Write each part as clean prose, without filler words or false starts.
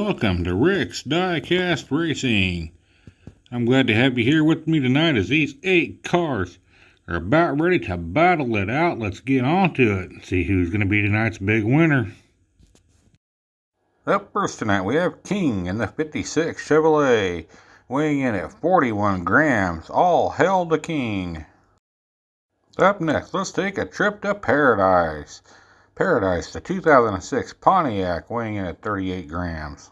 Welcome to Rick's Diecast Racing. I'm glad to have you here with me tonight as these 8 cars are about ready to battle it out. Let's get on to it and see who's going to be tonight's big winner. Up first tonight we have King in the 56 Chevrolet, weighing in at 41 grams. All hail the King. Up next, let's take a trip to Paradise. Paradise, the 2006 Pontiac, weighing in at 38 grams.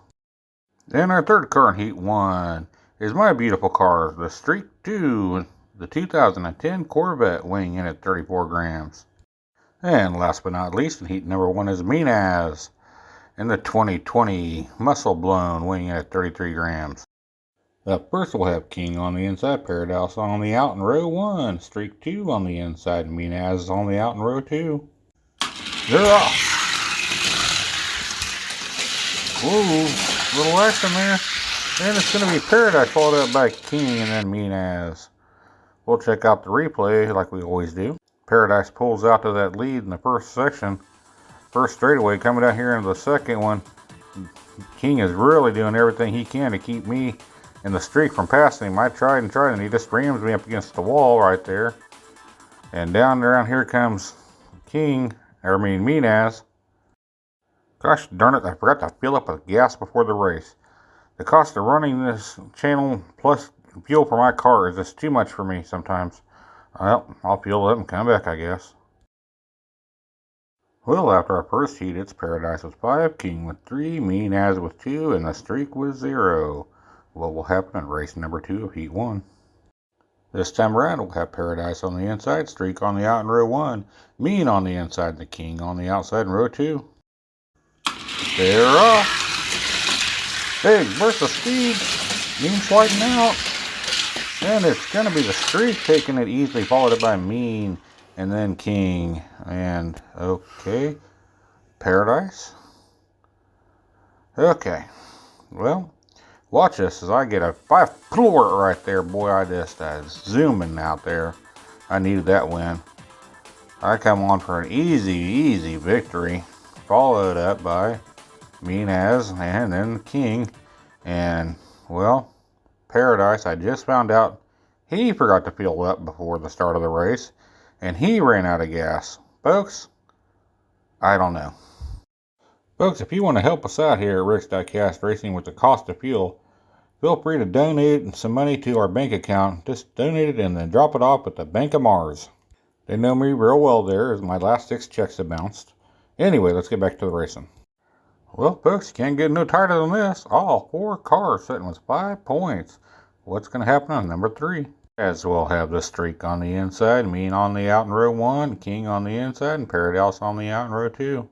Then our third car in Heat 1 is my beautiful car, the Streak 2, the 2010 Corvette, weighing in at 34 grams. And last but not least, in Heat number 1 is Minaz, in the 2020 Muscle Blown, weighing in at 33 grams. Up first we'll have King on the inside, Paradise on the out in row 1, Streak 2 on the inside, and Minaz on the out in row 2. They're off. Whoa, little action there. And it's going to be Paradise followed up by King and then Minaz. We'll check out the replay like we always do. Paradise pulls out to that lead in the first section. First straightaway, coming down here into the second one. King is really doing everything he can to keep me in the streak from passing him. I tried and he just rams me up against the wall right there. And down around here comes Minaz. Gosh darn it, I forgot to fill up with gas before the race. The cost of running this channel plus fuel for my car is just too much for me sometimes. Well, I'll fuel up and come back, I guess. Well, after our first heat, it's Paradise with 5, King with 3, Minaz with 2, and the streak with 0. What will happen in race number 2 of Heat 1? This time around, we'll have Paradise on the inside, Streak on the out in row 1, Mean on the inside, and the King on the outside in row 2. They're off. Big burst of speed. Mean sliding out. And it's going to be the Streak taking it easily, followed up by Mean, and then King. And, okay, Paradise. Okay, well, watch this as I get a 5 floor right there. Boy, I just zooming out there. I needed that win. I come on for an easy victory, followed up by Minaz and then King. And, well, Paradise, I just found out he forgot to fuel up before the start of the race, and he ran out of gas. Folks, I don't know. Folks, if you want to help us out here at Rick's Diecast Racing with the cost of fuel, feel free to donate some money to our bank account. Just donate it and then drop it off at the Bank of Mars. They know me real well there, as my last 6 checks have bounced. Anyway, let's get back to the racing. Well, folks, you can't get no tighter than this. All 4 cars sitting with 5 points. What's going to happen on number 3? As we'll have the Streak on the inside, Mean on the out in row 1, King on the inside, and Paradise on the out in row 2.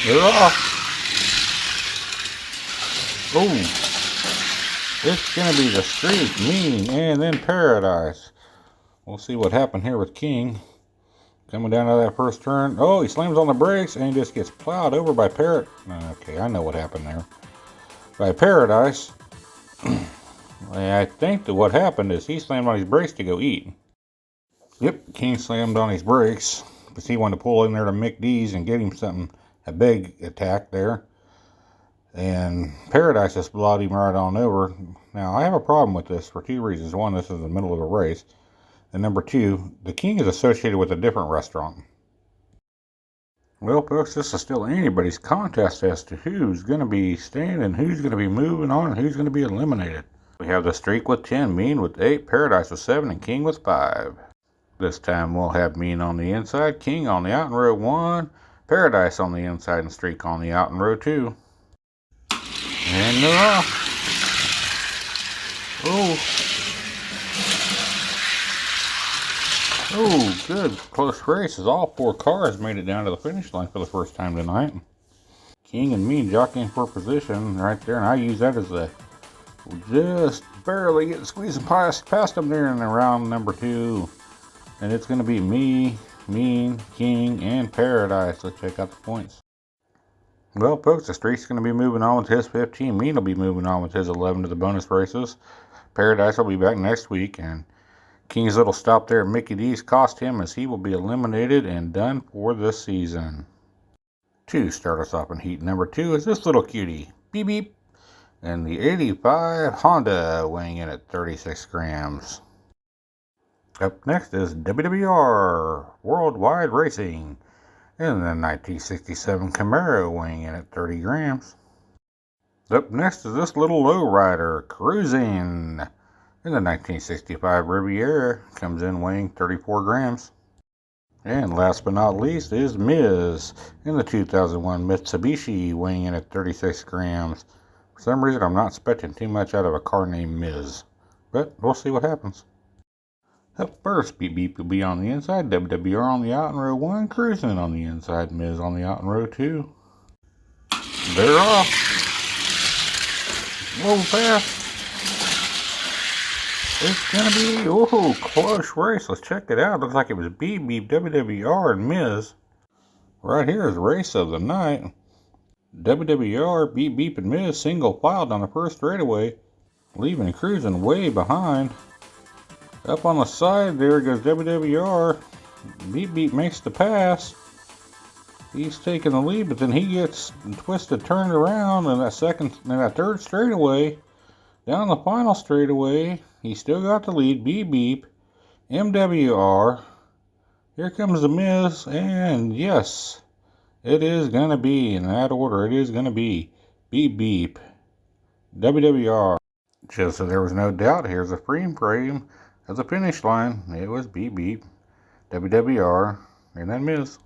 They're off. Oh, it's going to be the Streak, Mean, and then Paradise. We'll see what happened here with King. Coming down to that first turn. Oh, he slams on the brakes and just gets plowed over by Okay, I know what happened there. By Paradise. I think that what happened is he slammed on his brakes to go eat. Yep, King slammed on his brakes because he wanted to pull in there to Mick D's and get him something, a big attack there. And Paradise just blowed him right on over. Now, I have a problem with this for 2 reasons. One, this is the middle of a race. And number 2, the King is associated with a different restaurant. Well, folks, this is still anybody's contest as to who's going to be staying and who's going to be moving on and who's going to be eliminated. We have the Streak with 10, Mean with 8, Paradise with 7, and King with 5. This time we'll have Mean on the inside, King on the out in row 1, Paradise on the inside, and Streak on the out in row 2. And they're off. Oh, good close race as all 4 cars made it down to the finish line for the first time tonight. King and Mean jockeying for position right there, and I use that as a just barely getting squeezing past them there in round number 2. And it's going to be me, Mean, King, and Paradise. Let's check out the points. Well, folks, the Streak's going to be moving on with his 15. Mean will be moving on with his 11 to the bonus races. Paradise will be back next week, and King's little stop there at Mickey D's cost him, as he will be eliminated and done for this season. To start us off in heat number 2 is this little cutie, Beep Beep, and the 85 Honda, weighing in at 36 grams. Up next is WWR, Worldwide Racing, and the 1967 Camaro, weighing in at 30 grams. Up next is this little lowrider, Cruising, and the 1965 Riviera, comes in weighing 34 grams. And last but not least is Miz in the 2001 Mitsubishi, weighing in at 36 grams. For some reason, I'm not expecting too much out of a car named Miz, but we'll see what happens. Up first, Beep Beep will be on the inside, WWR on the out in row 1, Cruising on the inside, Miz on the out in row 2. They're off. Whoa, fast. It's gonna be, close race. Let's check it out. Looks like it was Beep Beep, WWR, and Miz. Right here is the race of the night. WWR, Beep Beep, and Miz single filed on the first straightaway, leaving Cruising way behind. Up on the side there goes WWR. Beep Beep makes the pass. He's taking the lead, but then he gets twisted, turned around in that third straightaway. Down the final straightaway, he still got the lead. Beep Beep, MWR. Here comes the Miz, and yes, it is gonna be in that order. It is gonna be Beep Beep, WWR. Just so there was no doubt, here's a frame of the finish line. It was Beep Beep, WWR, and then Miz.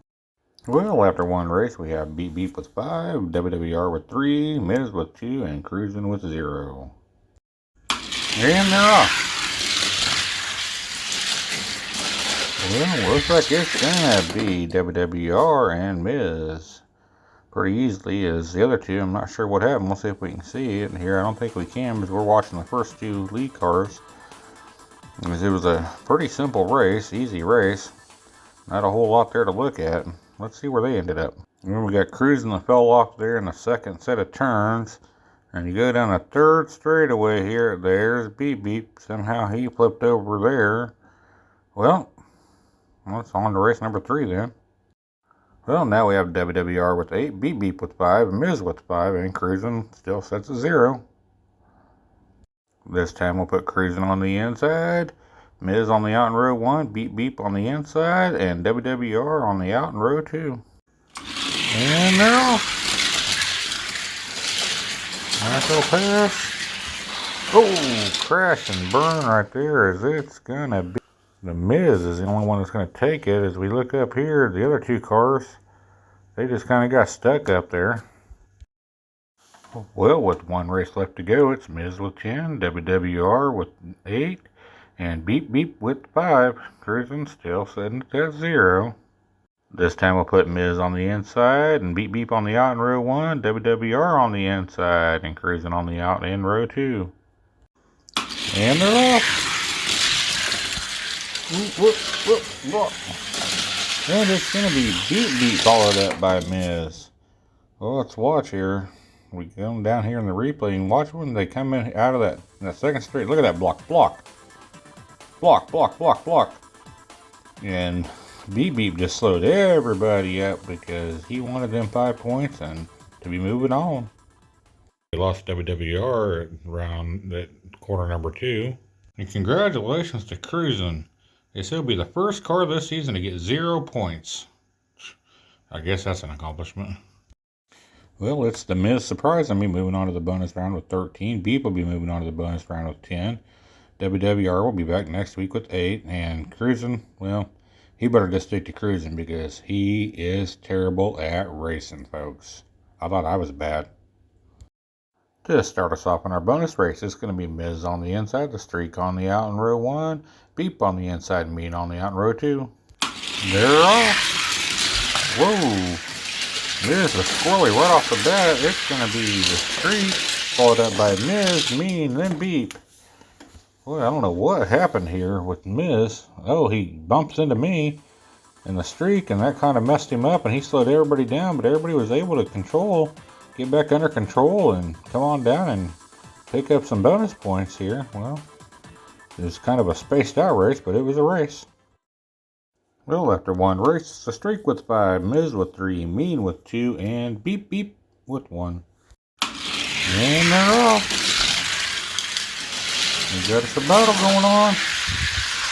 Well, after one race, we have Beep Beep with 5, WWR with 3, Miz with 2, and Cruising with 0. And they're off. Well, looks like it's gonna be WWR and Miz pretty easily as the other two. I'm not sure what happened. We'll see if we can see it here. I don't think we can because we're watching the first two lead cars. Because it was a pretty simple race, easy race. Not a whole lot there to look at. Let's see where they ended up. And then we got Cruising that fell off there in the second set of turns. And you go down the third straightaway here. There's Beep Beep. Somehow he flipped over there. Well, it's on to race number 3 then. Well, now we have WWR with 8, Beep Beep with 5, Miz with 5, and Cruising still sets a 0. This time we'll put Cruising on the inside, Miz on the out in row 1, Beep Beep on the inside, and WWR on the out in row 2. And they're off. Nice little pass. Oh, crash and burn right there as it's gonna be. The Miz is the only one that's gonna take it. As we look up here, the other two cars, they just kind of got stuck up there. Well, with one race left to go, it's Miz with 10, WWR with 8, and Beep Beep with 5. Cruising still sitting at 0. This time we'll put Miz on the inside and Beep Beep on the out in row 1, WWR on the inside, and Cruising on the out in row 2. And they're off. And it's going to be Beep Beep followed up by Miz. Well, let's watch here. We come down here in the replay and watch when they come in out of that second straight. Look at that block. And Beep Beep just slowed everybody up because he wanted them 5 points and to be moving on. They lost WWR around that quarter number 2. And congratulations to Cruising. They said it'll be the first car this season to get 0 points. I guess that's an accomplishment. Well, it's the Miz surprising me moving on to the bonus round with 13. Beep will be moving on to the bonus round with 10. WWR will be back next week with 8. And Cruising, well, he better just stick to Cruising because he is terrible at racing, folks. I thought I was bad. To start us off in our bonus race, it's going to be Miz on the inside, the Streak on the out in row 1, Beep on the inside, and Mean on the out in row 2. They're off. Whoa. Miz is squirrely right off the bat. It's going to be the Streak, followed up by Miz, Mean, then Beep. Boy, I don't know what happened here with Miz. Oh, he bumps into me in the Streak, and that kind of messed him up, and he slowed everybody down, but everybody was able to get back under control and come on down and pick up some bonus points here. Well, it was kind of a spaced out race, but it was a race. Well, after one race, it's a streak with 5, Miz with 3, Mean with 2, and Beep Beep with 1. And they're off. We got us a battle going on.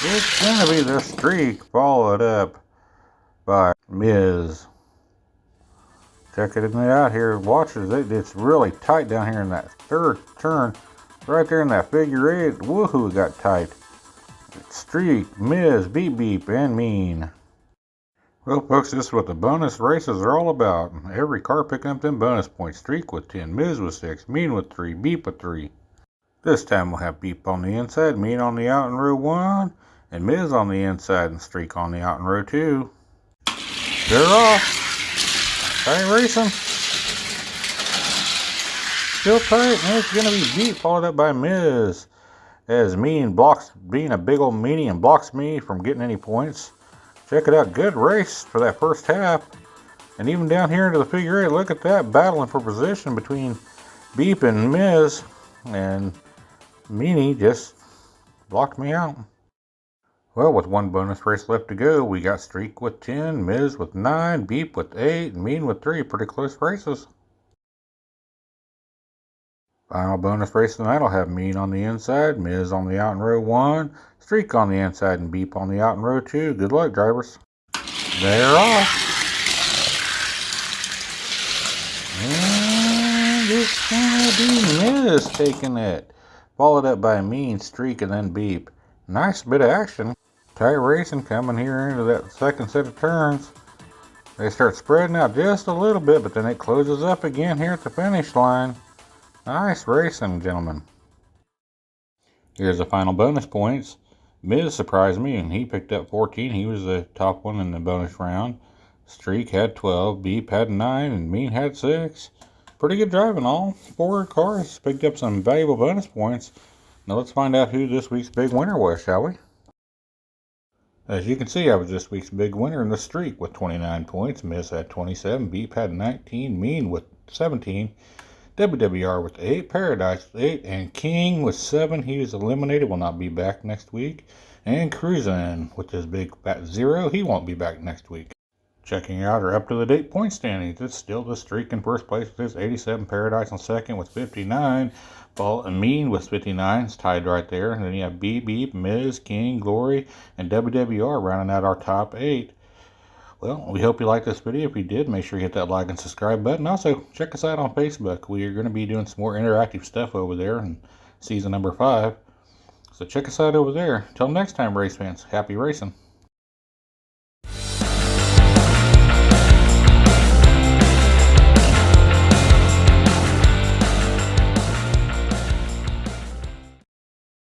It's gonna be the streak followed up by Miz. Checking it out here, watchers. It's really tight down here in that third turn. Right there in that figure 8. Woohoo, it got tight. Streak, Miz, Beep Beep, and Mean. Well, folks, this is what the bonus races are all about. Every car picking up them bonus points. Streak with 10, Miz with 6, Mean with 3, Beep with 3. This time we'll have Beep on the inside, Mean on the out in row 1, and Miz on the inside and Streak on the out in row 2. They're off. Tight racing. Still tight, and it's going to be Beep followed up by Miz. As Mean blocks, being a big old meanie, and blocks me from getting any points. Check it out, good race for that first half. And even down here into the figure 8, look at that, battling for position between Beep and Miz. And Meanie just blocked me out. Well, with one bonus race left to go, we got Streak with 10, Miz with 9, Beep with 8, and Mean with 3. Pretty close races. Final bonus race tonight will have Mean on the inside, Miz on the out in row 1, Streak on the inside, and Beep on the out in row 2. Good luck, drivers. They're off. And it's gonna be Miz taking it. Followed up by Mean, Streak, and then Beep. Nice bit of action. Tight racing coming here into that second set of turns. They start spreading out just a little bit, but then it closes up again here at the finish line. Nice racing, gentlemen. Here's the final bonus points. Miz surprised me, and he picked up 14. He was the top one in the bonus round. Streak had 12, Beep had 9, and Mean had 6. Pretty good driving. All 4 cars picked up some valuable bonus points. Now let's find out who this week's big winner was, shall we? As you can see, I was this week's big winner in the streak with 29 points. Miz had 27, Beep had 19, Mean with 17, WWR with 8, Paradise with 8, and King with 7. He was eliminated, will not be back next week. And Cruisin' with his big fat 0, he won't be back next week. Checking out our up-to-the-date point standings, it's still the streak in first place with his 87, Paradise on second with 59, and Mean with 59, it's tied right there. And then you have Beep Beep, Miz, King, Glory, and WWR rounding out our top 8. Well, we hope you liked this video. If you did, make sure you hit that like and subscribe button. Also, check us out on Facebook. We are going to be doing some more interactive stuff over there in season number 5. So check us out over there. Till next time, race fans, happy racing.